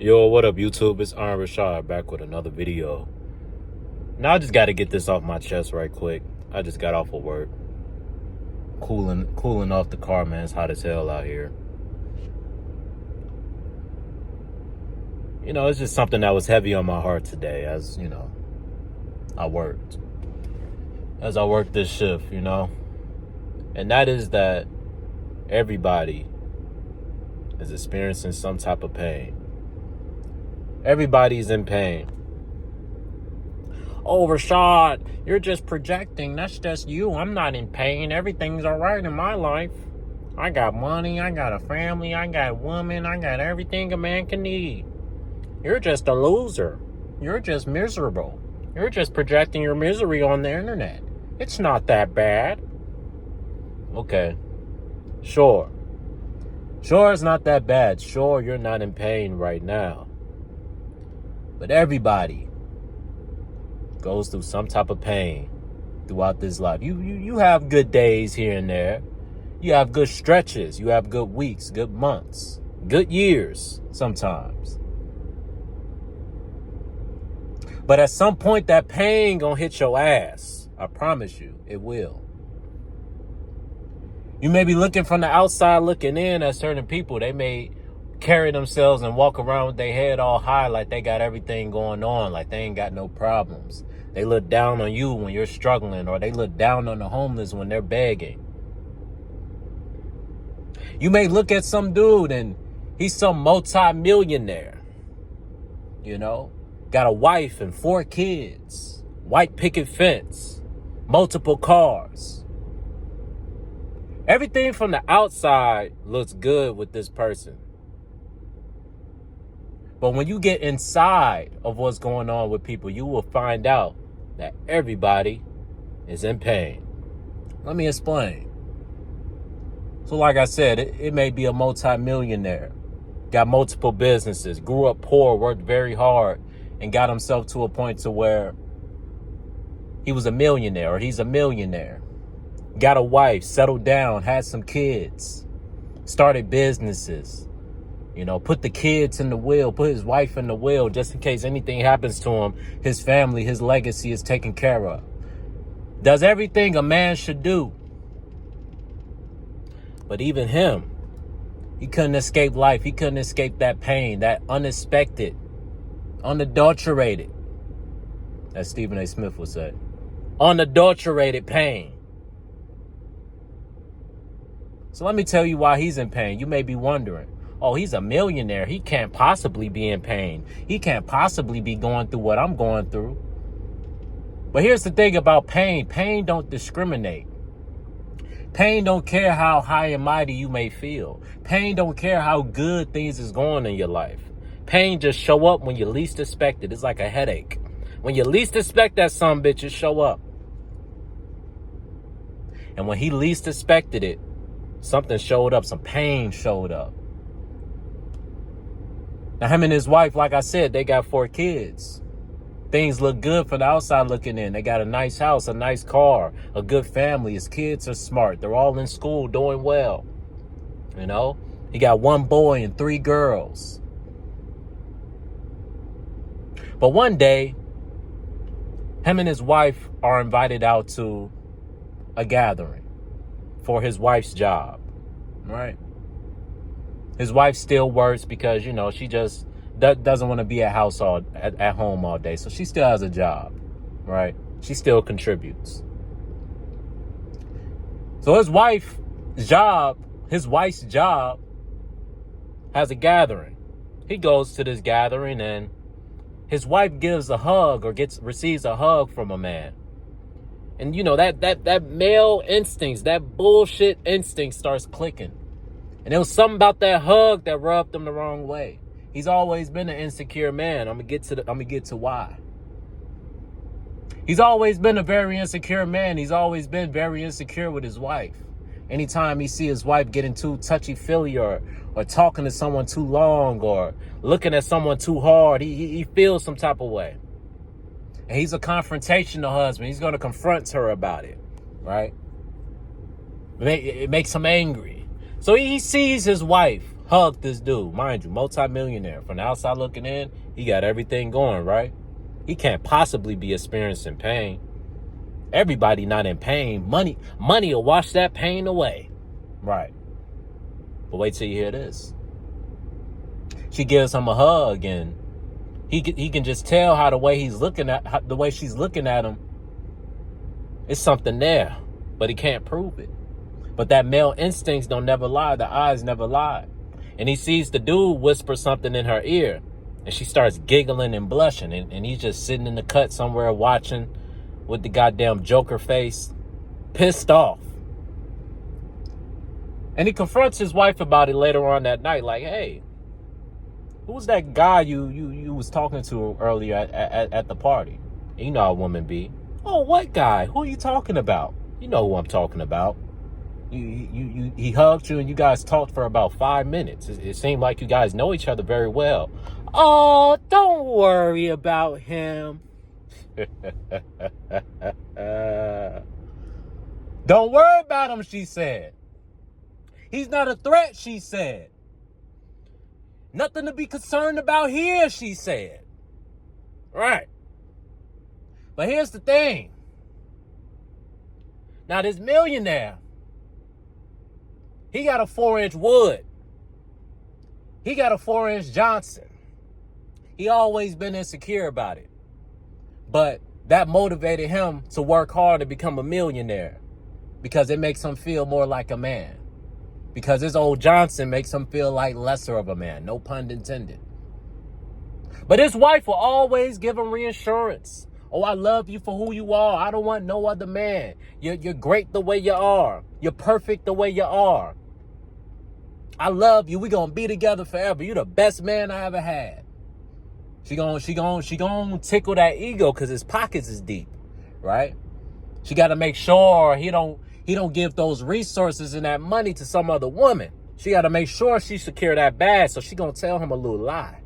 Yo, what up, YouTube? It's Richawd back with another video. Now I just got to get this off my chest right quick. I just got off of work. Cooling off the car, man. It's hot as hell out here. You know, it's just something that was heavy on my heart today as, I worked. As I worked this shift, And that is that everybody is experiencing some type of pain. Everybody's in pain. Oh, Richawd, you're just projecting. That's just you. I'm not in pain. Everything's all right in my life. I got money. I got a family. I got a woman. I got everything a man can need. You're just a loser. You're just miserable. You're just projecting your misery on the internet. It's not that bad. Okay. Sure. Sure, it's not that bad. Sure, you're not in pain right now. But everybody goes through some type of pain throughout this life. You have good days here and there. You have good stretches. You have good weeks, good months, good years sometimes. But at some point, that pain gonna hit your ass. I promise you, it will. You may be looking from the outside looking in at certain people. They may carry themselves and walk around with their head all high like they got everything going on, like they ain't got no problems. They look down on you when you're struggling, or they look down on the homeless when they're begging. You may look at some dude and he's some multi-millionaire, got a wife and 4 kids, white picket fence, multiple cars. Everything from the outside looks good with this person. But when you get inside of what's going on with people, you will find out that everybody is in pain. Let me explain. So like I said, it may be a multi-millionaire, got multiple businesses, grew up poor, worked very hard, and got himself to a point to where he was a millionaire, or he's a millionaire. Got a wife, settled down, had some kids, started businesses. Put the kids in the will, put his wife in the will, just in case anything happens to him, his family, his legacy is taken care of. Does everything a man should do. But even him, he couldn't escape life. He couldn't escape that pain, that unexpected, unadulterated, as Stephen A. Smith would say, unadulterated pain. So let me tell you why he's in pain. You may be wondering, oh, he's a millionaire. He can't possibly be in pain. He can't possibly be going through what I'm going through. But here's the thing about pain. Pain don't discriminate. Pain don't care how high and mighty you may feel. Pain don't care how good things is going in your life. Pain just show up when you least expect it. It's like a headache. When you least expect that bitch, it show up. And when he least expected it, something showed up. Some pain showed up. Now, him and his wife, like I said, they got 4 kids. Things look good from the outside looking in. They got a nice house, a nice car, a good family. His kids are smart. They're all in school, doing well. He got 1 boy and 3 girls. But one day, him and his wife are invited out to a gathering for his wife's job, right? His wife still works because, she just doesn't want to be at home all day. So she still has a job, right? She still contributes. So his wife's job has a gathering. He goes to this gathering and his wife gives a hug or receives a hug from a man. And that male instincts, that bullshit instinct starts clicking. And there was something about that hug that rubbed him the wrong way. He's always been an insecure man. I'm gonna get to why. He's always been a very insecure man. He's always been very insecure with his wife. Anytime he see his wife getting too touchy-feely or talking to someone too long or looking at someone too hard, he feels some type of way. And he's a confrontational husband. He's going to confront her about it, right? It makes him angry. So he sees his wife Hugged this dude, mind you, multi-millionaire. From the outside looking in, he got everything going, right? He can't possibly be experiencing pain. Everybody not in pain. Money will wash that pain away. Right. But wait till you hear this. She gives him a hug, and he can just tell how the way the way she's looking at him, it's something there, but he can't prove it. But that male instincts don't never lie. The eyes never lie. And he sees the dude whisper something in her ear, and she starts giggling and blushing, and he's just sitting in the cut somewhere watching with the goddamn Joker face, pissed off. And he confronts his wife about it later on that night, like, hey, who was that guy you was talking to earlier at the party? And you know how women be. Oh, what guy? Who are you talking about? You know who I'm talking about. He hugged you and you guys talked for about 5 minutes. It seemed like you guys know each other very well. Oh, don't worry about him. Don't worry about him, she said. He's not a threat, she said. Nothing to be concerned about here, she said. Right. But here's the thing. Now, this millionaire, he got a 4-inch Wood. He got a 4-inch Johnson. He always been insecure about it. But that motivated him to work hard to become a millionaire because it makes him feel more like a man. Because his old Johnson makes him feel like lesser of a man. No pun intended. But his wife will always give him reassurance. Oh, I love you for who you are. I don't want no other man. You're great the way you are. You're perfect the way you are. I love you. We're going to be together forever. You're the best man I ever had. She gonna tickle that ego because his pockets is deep, right? She got to make sure he don't give those resources and that money to some other woman. She got to make sure she secure that bag, so she gonna tell him a little lie.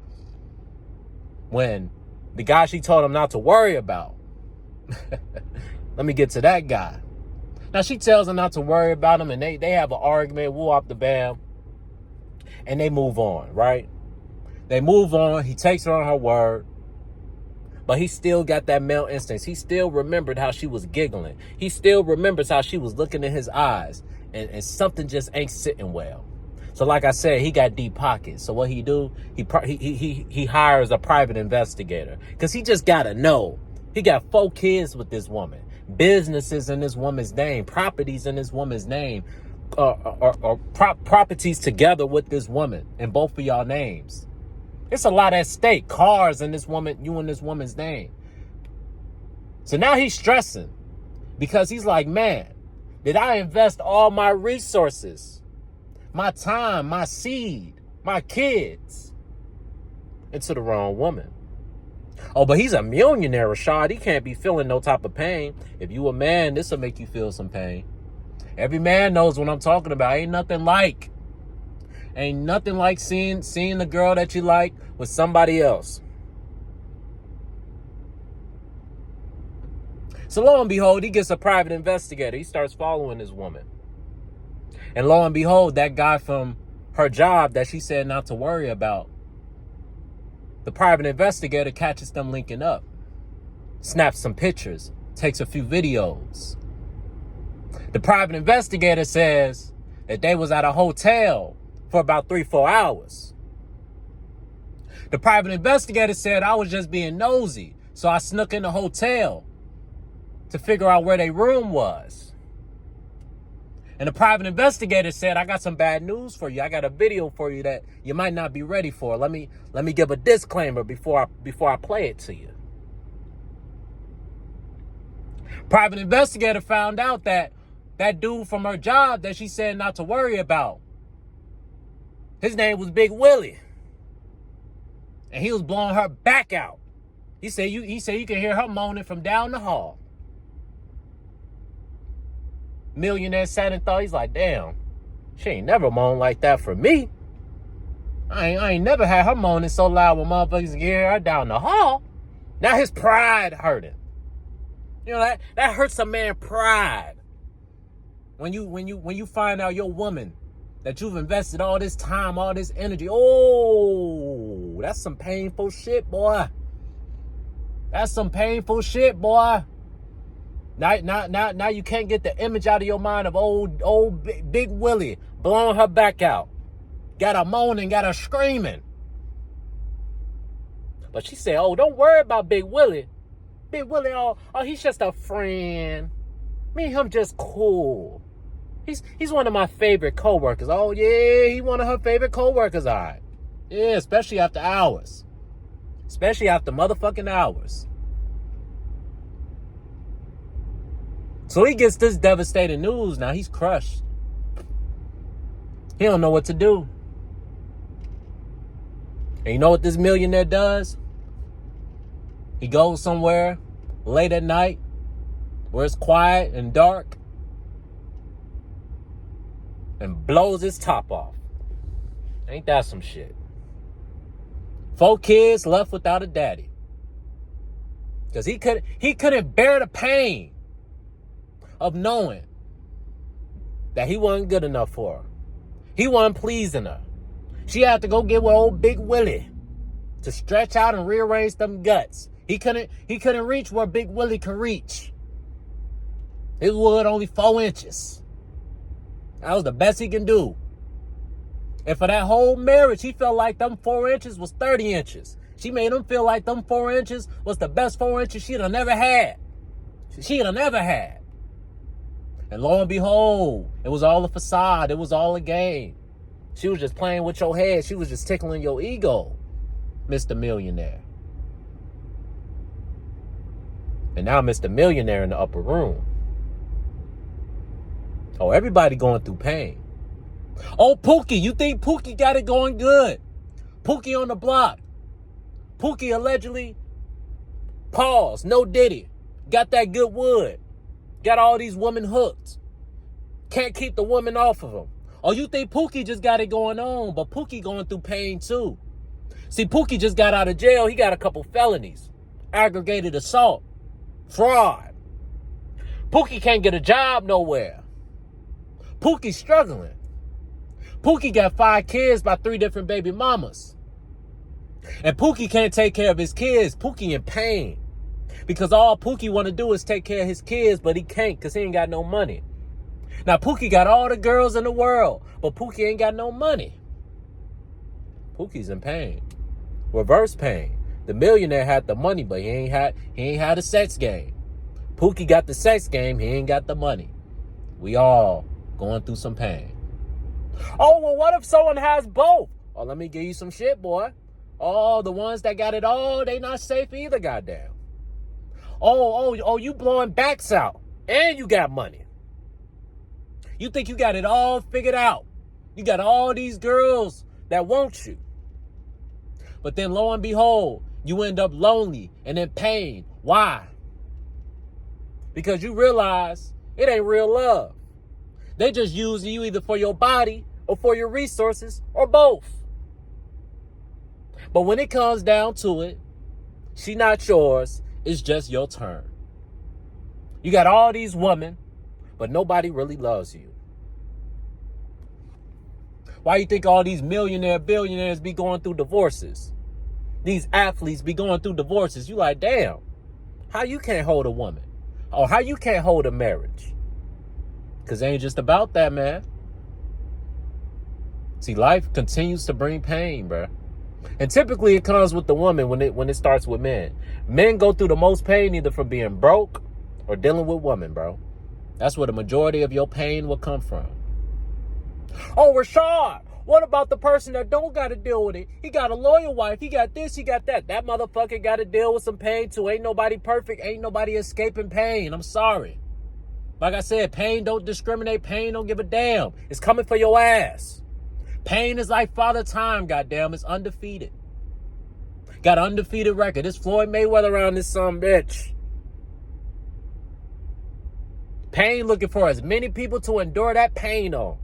When the guy she told him not to worry about, let me get to that guy. Now she tells him not to worry about him, and they have an argument, woo up the bam, and they move on, right? They move on. He takes her on her word. But he still got that male instincts. He still remembered how she was giggling. He still remembers how she was looking in his eyes. And something just ain't sitting well. So like I said, he got deep pockets. So what he do? He hires a private investigator. Because he just got to know. He got 4 kids with this woman. Businesses in this woman's name. Properties in this woman's name. Properties together with this woman in both of y'all names. It's a lot at stake. Cars in this woman, you and this woman's name. So now he's stressing because he's like, man, did I invest all my resources, my time, my seed, my kids into the wrong woman? Oh, but he's a millionaire, Richawd. He can't be feeling no type of pain. If you a man, this will make you feel some pain. Every man knows what I'm talking about. Ain't nothing like seeing the girl that you like with somebody else. So lo and behold, he gets a private investigator. He starts following this woman. And lo and behold, that guy from her job that she said not to worry about, the private investigator catches them linking up, snaps some pictures, takes a few videos. The private investigator says that they was at a hotel for about 3-4 hours. The private investigator said, I was just being nosy, so I snuck in the hotel to figure out where their room was. And the private investigator said, I got some bad news for you. I got a video for you that you might not be ready for. Let me give a disclaimer before I play it to you. Private investigator found out that dude from her job that she said not to worry about, his name was Big Willie. And he was blowing her back out. He said you can hear her moaning from down the hall. Millionaire sat and thought, he's like, damn, she ain't never moaned like that for me. I ain't never had her moaning so loud when motherfuckers can hear her down the hall. Now his pride hurting. You know, that hurts a man's pride. When you find out your woman that you've invested all this time, all this energy. Oh, that's some painful shit, boy. That's some painful shit, boy. Now you can't get the image out of your mind of old Big Willie blowing her back out. Got her moaning, got her screaming. But she said, oh, don't worry about Big Willie. Big Willie, oh, he's just a friend. Me and him just cool. He's one of my favorite co-workers. Oh, yeah, he one of her favorite co-workers, all right. Yeah, especially after hours. Especially after motherfucking hours. So he gets this devastating news. Now he's crushed. He don't know what to do. And you know what this millionaire does? He goes somewhere late at night where it's quiet and dark and blows his top off. Ain't that some shit? 4 kids left without a daddy. Because he couldn't bear the pain of knowing that he wasn't good enough for her. He wasn't pleasing her. She had to go get with old Big Willie to stretch out and rearrange them guts. He couldn't reach where Big Willie could reach. His wood only 4 inches. That was the best he can do. And for that whole marriage, he felt like them 4 inches was 30 inches. She made him feel like them 4 inches was the best 4 inches she'd have never had. She'd have never had. And lo and behold, it was all a facade. It was all a game. She was just playing with your head. She was just tickling your ego, Mr. Millionaire. And now Mr. Millionaire in the upper room. Oh, everybody going through pain. Oh, Pookie, you think Pookie got it going good? Pookie on the block. Pookie allegedly, pause, no Diddy. Got that good wood. Got all these women hooked. Can't keep the woman off of him. Oh, you think Pookie just got it going on, but Pookie going through pain too. See, Pookie just got out of jail. He got a couple felonies. Aggravated assault. Fraud. Pookie can't get a job nowhere. Pookie's struggling. Pookie got 5 kids by 3 different baby mamas. And Pookie can't take care of his kids. Pookie in pain. Because all Pookie want to do is take care of his kids, but he can't because he ain't got no money. Now, Pookie got all the girls in the world, but Pookie ain't got no money. Pookie's in pain. Reverse pain. The millionaire had the money, but he ain't had a sex game. Pookie got the sex game, he ain't got the money. We all going through some pain. Oh, well, what if someone has both? Oh, let me give you some shit, boy. Oh, the ones that got it all, they not safe either, goddamn. Oh, you blowing backs out, and you got money. You think you got it all figured out. You got all these girls that want you. But then lo and behold, you end up lonely and in pain. Why? Because you realize it ain't real love. They just using you either for your body or for your resources or both. But when it comes down to it, she not yours. It's just your turn. You got all these women, but nobody really loves you. Why you think all these billionaires be going through divorces? These athletes be going through divorces. You like, damn, how you can't hold a woman? Or how you can't hold a marriage? Because it ain't just about that, man. See, life continues to bring pain, bruh. And typically it comes with the woman when it starts with men. Men go through the most pain either from being broke or dealing with women, bro. That's where the majority of your pain will come from. Oh, Richawd, what about the person that don't got to deal with it? He got a loyal wife. He got this, he got that. That motherfucker got to deal with some pain too. Ain't nobody perfect. Ain't nobody escaping pain. I'm sorry. Like I said, pain don't discriminate. Pain don't give a damn. It's coming for your ass. Pain is like Father Time, goddamn. It's undefeated. Got an undefeated record. It's Floyd Mayweather around this son bitch. Pain looking for as many people to endure that pain on.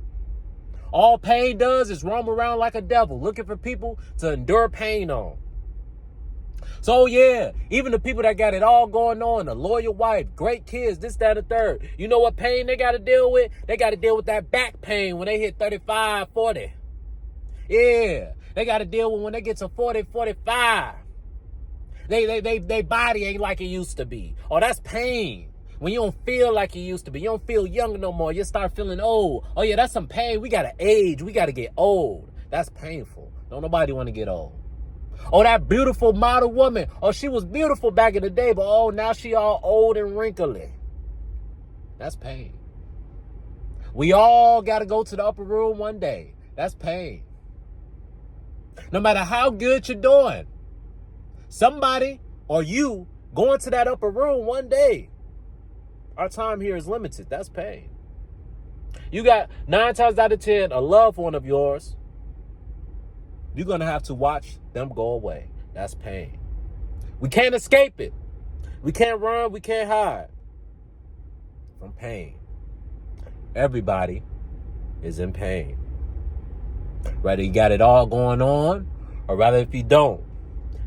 All pain does is roam around like a devil, looking for people to endure pain on. So yeah, even the people that got it all going on, a loyal wife, great kids, this, that, and the third. You know what pain they got to deal with? They got to deal with that back pain when they hit 35, 40. Yeah, they got to deal with when they get to 40, 45. They body ain't like it used to be. Oh, that's pain. When you don't feel like you used to be. You don't feel young no more. You start feeling old. Oh, yeah, that's some pain. We got to age. We got to get old. That's painful. Don't nobody want to get old. Oh, that beautiful model woman. Oh, she was beautiful back in the day, but oh, now she all old and wrinkly. That's pain. We all got to go to the upper room one day. That's pain. No matter how good you're doing, somebody or you going to that upper room one day. Our time here is limited. That's pain. You got 9 times out of 10, a loved one of yours. You're going to have to watch them go away. That's pain. We can't escape it. We can't run. We can't hide from pain. Everybody is in pain. Whether you got it all going on or rather if you don't.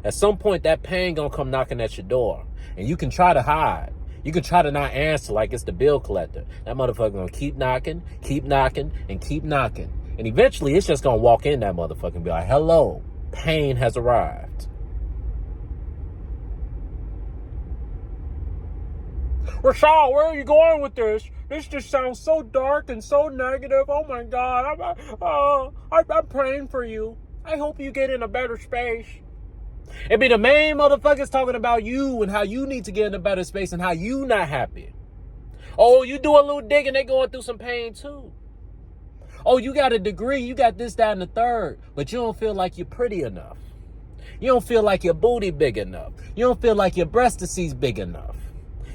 At some point, that pain going to come knocking at your door. And you can try to hide. You can try to not answer like it's the bill collector. That motherfucker going to keep knocking, and keep knocking. And eventually, it's just going to walk in that motherfucker and be like, hello, pain has arrived. Richawd, where are you going with this? This just sounds so dark and so negative. Oh, my God. I'm praying for you. I hope you get in a better space. It be the main motherfuckers talking about you and how you need to get in a better space and how you not happy. Oh, you do a little digging, they going through some pain, too. Oh, you got a degree, you got this, that, and the third, but you don't feel like you're pretty enough. You don't feel like your booty big enough. You don't feel like your breastises big enough.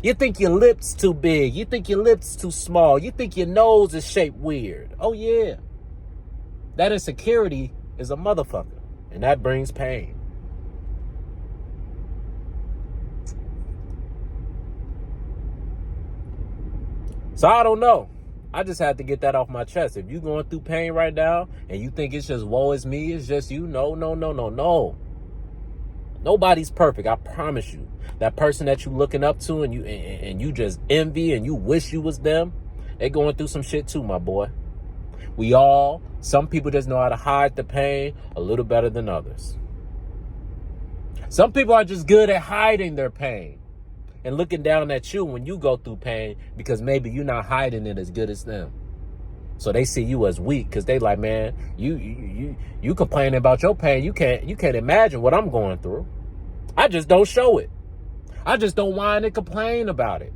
You think your lips too big. You think your lips too small. You think your nose is shaped weird. Oh, yeah. That insecurity is a motherfucker, and that brings pain. So I don't know. I just had to get that off my chest. If you're going through pain right now and you think it's just woe is me, it's just you, no. Nobody's perfect. I promise you. That person that you looking up to and you just envy and you wish you was them, they going through some shit too, my boy. Some people just know how to hide the pain a little better than others. Some people are just good at hiding their pain and looking down at you when you go through pain because maybe you're not hiding it as good as them. So they see you as weak because they like, man, you complaining about your pain. You can't imagine what I'm going through. I just don't show it. I just don't whine and complain about it.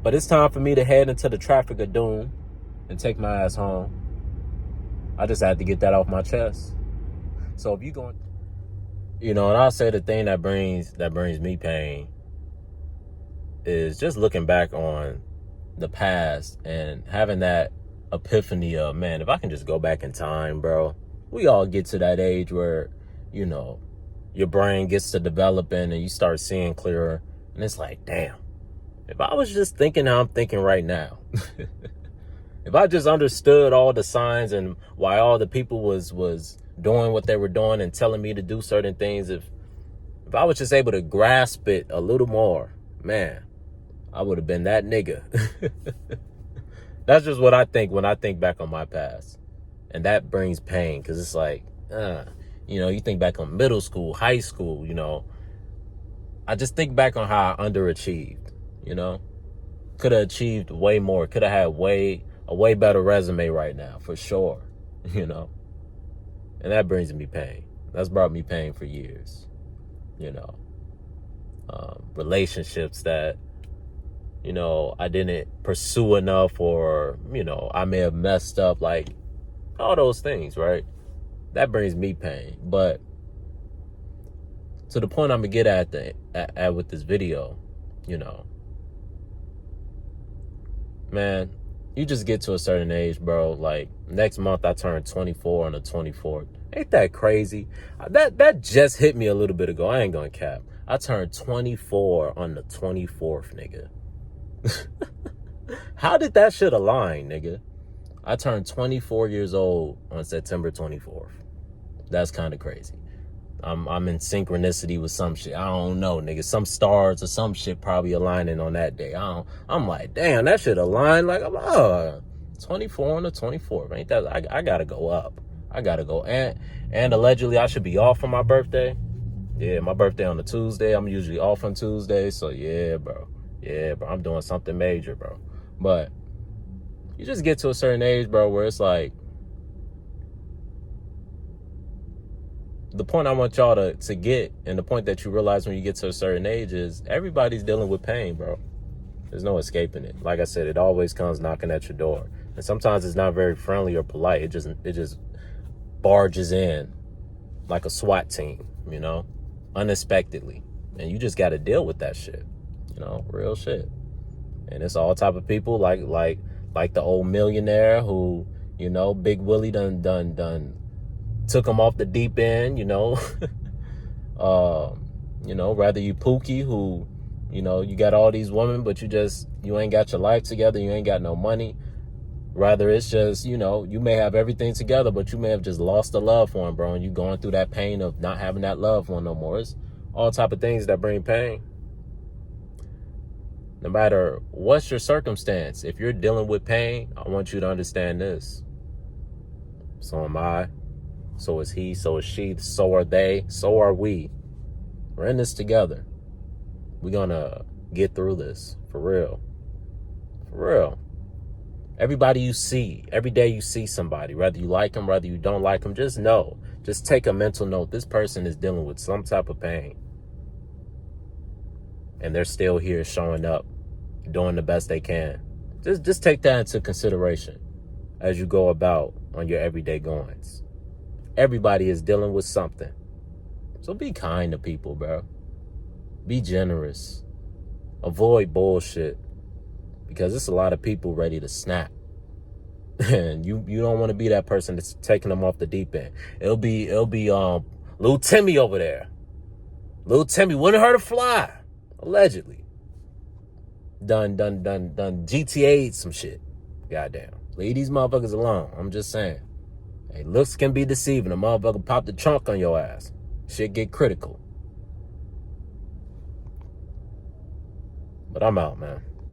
But it's time for me to head into the traffic of doom and take my ass home. I just had to get that off my chest. So if you going, and I'll say the thing that brings me pain is just looking back on the past and having that epiphany of, man, if I can just go back in time, bro. We all get to that age where, your brain gets to developing and you start seeing clearer. And it's like, damn, if I was just thinking how I'm thinking right now, if I just understood all the signs and why all the people was doing what they were doing and telling me to do certain things, if I was just able to grasp it a little more, man, I would have been that nigga. That's just what I think when I think back on my past. And that brings pain because it's like, you think back on middle school, high school, I just think back on how I underachieved, Could have achieved way more. Could have had a way better resume right now, for sure, And that brings me pain. That's brought me pain for years, Relationships that, I didn't pursue enough or, I may have messed up, like all those things, right? That brings me pain. But to the point I'm going to get at with this video, man, you just get to a certain age, bro. Like next month I turn 24 on the 24th. Ain't that crazy? That just hit me a little bit ago. I ain't gonna cap. I turned 24 on the 24th, nigga. How did that shit align, nigga? I turned 24 years old on September 24th. That's kind of crazy. I'm in synchronicity with some shit. I don't know, nigga. Some stars or some shit probably aligning on that day. I'm like, damn, that shit aligned. Like, I'm 24 on the 24th. Ain't that? I gotta go up. I gotta go. And allegedly I should be off for my birthday. Yeah, my birthday on a Tuesday. I'm usually off on Tuesday. So yeah, bro. Yeah, bro. I'm doing something major, bro. But you just get to a certain age, bro, where it's like, the point I want y'all to get, and the point that you realize when you get to a certain age, is everybody's dealing with pain, bro. There's no escaping it. Like I said, it always comes knocking at your door. And sometimes it's not very friendly or polite. It just barges in like a SWAT team, you know, unexpectedly. And you just got to deal with that shit, you know, real shit. And it's all type of people like the old millionaire who, you know, Big Willie done took him off the deep end, you know. You know, rather you Pookie, who, you know, you got all these women, but you ain't got your life together, you ain't got no money. Rather it's just, you know, you may have everything together, but you may have just lost the loved one, bro, and you going through that pain of not having that loved one no more. It's all type of things that bring pain. No matter what's your circumstance, if you're dealing with pain, I want you to understand this. So am I. So is he, so is she, so are they, so are we. We're in this together. We're gonna get through this, for real. For real. Everybody you see, every day you see somebody, whether you like them, whether you don't like them, just know, just take a mental note. This person is dealing with some type of pain. And they're still here showing up, doing the best they can. Just take that into consideration as you go about on your everyday goings. Everybody is dealing with something. So be kind to people, bro. Be generous. Avoid bullshit. Because there's a lot of people ready to snap. And you don't want to be that person that's taking them off the deep end. It'll be little Timmy over there. Little Timmy wouldn't hurt a fly. Allegedly. Done GTA'd some shit. Goddamn. Leave these motherfuckers alone. I'm just saying. Hey, looks can be deceiving. A motherfucker pop the trunk on your ass. Shit get critical. But I'm out, man.